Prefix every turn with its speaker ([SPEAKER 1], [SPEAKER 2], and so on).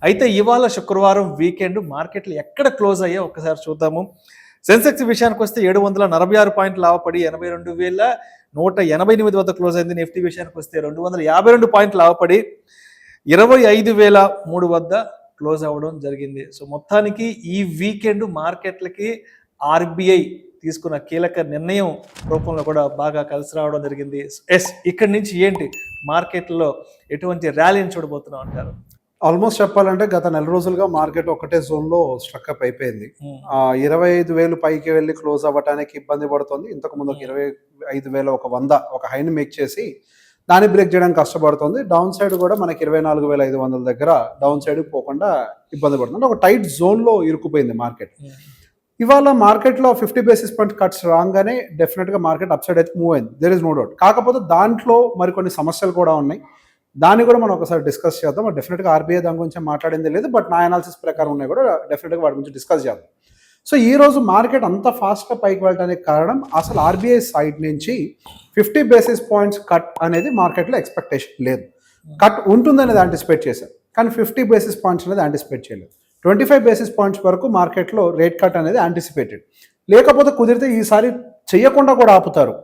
[SPEAKER 1] అయితే ఇవాళ శుక్రవారం వీకెండ్ మార్కెట్లు ఎక్కడ క్లోజ్ అయ్యా ఒక్కసారి చూద్దాము. సెన్సెక్స్ విషయానికి వస్తే 746 పాయింట్లు లాభపడి 82,188 వద్ద క్లోజ్ అయింది. నిఫ్టీ విషయానికి వస్తే 252 పాయింట్లు లాభపడి 25,003 వద్ద క్లోజ్ అవ్వడం జరిగింది. సో మొత్తానికి ఈ వీకెండ్ మార్కెట్లకి ఆర్బీఐ తీసుకున్న కీలక నిర్ణయం రూపంలో కూడా బాగా కలిసి రావడం జరిగింది. ఇక్కడి నుంచి ఏంటి మార్కెట్లో ఎటువంటి ర్యాలీని చూడబోతున్నాం అంటారు?
[SPEAKER 2] ఆల్మోస్ట్ చెప్పాలంటే గత నెల రోజులుగా మార్కెట్ ఒకటే జోన్లో స్ట్రక్అప్ అయిపోయింది. 25,000 పైకి వెళ్ళి క్లోజ్ అవ్వడానికి ఇబ్బంది పడుతుంది. ఇంతకు ముందు 25,100 ఒక హైని మేక్ చేసి దాన్ని బ్రేక్ చేయడానికి కష్టపడుతుంది. డౌన్ సైడ్ కూడా మనకి 24,500 దగ్గర డౌన్ సైడ్ పోకుండా ఇబ్బంది పడుతుంది. ఒక టైట్ జోన్లో ఇరుక్కుపోయింది మార్కెట్. ఇవాళ మార్కెట్లో 50 బేసిస్ పాయింట్ కట్స్ రాగానే డెఫినెట్గా మార్కెట్ అప్ సైడ్ అయితే మూవ్ అయింది. There is no doubt. కాకపోతే దాంట్లో మరికొన్ని సమస్యలు కూడా ఉన్నాయి. దాన్ని కూడా మనం ఒకసారి డిస్కస్ చేద్దాం. డెఫినెట్గా ఆర్బీఐ దాని గురించి మాట్లాడింది లేదు, బట్ నా అనాలిసిస్ ప్రకారం ఉన్నాయి కూడా డెఫినెట్గా వాటి గురించి డిస్కస్ చేద్దాం. సో ఈ రోజు మార్కెట్ అంత ఫాస్ట్గా పైకి వెళ్ళడానికి కారణం అసలు ఆర్బీఐ సైడ్ నుంచి 50 బేసిస్ పాయింట్స్ కట్ అనేది మార్కెట్లో ఎక్స్పెక్టేషన్ లేదు. కట్ ఉంటుందనేది యాంటిసిపేట్ చేశారు, కానీ 50 బేసిస్ పాయింట్స్ అనేది యాంటిసిపేట్ చేయలేదు. 25 బేసిస్ పాయింట్స్ వరకు మార్కెట్లో రేట్ కట్ అనేది యాంటిసిపేటెడ్. లేకపోతే కుదిరితే ఈసారి చేయకుండా కూడా ఆపుతారు.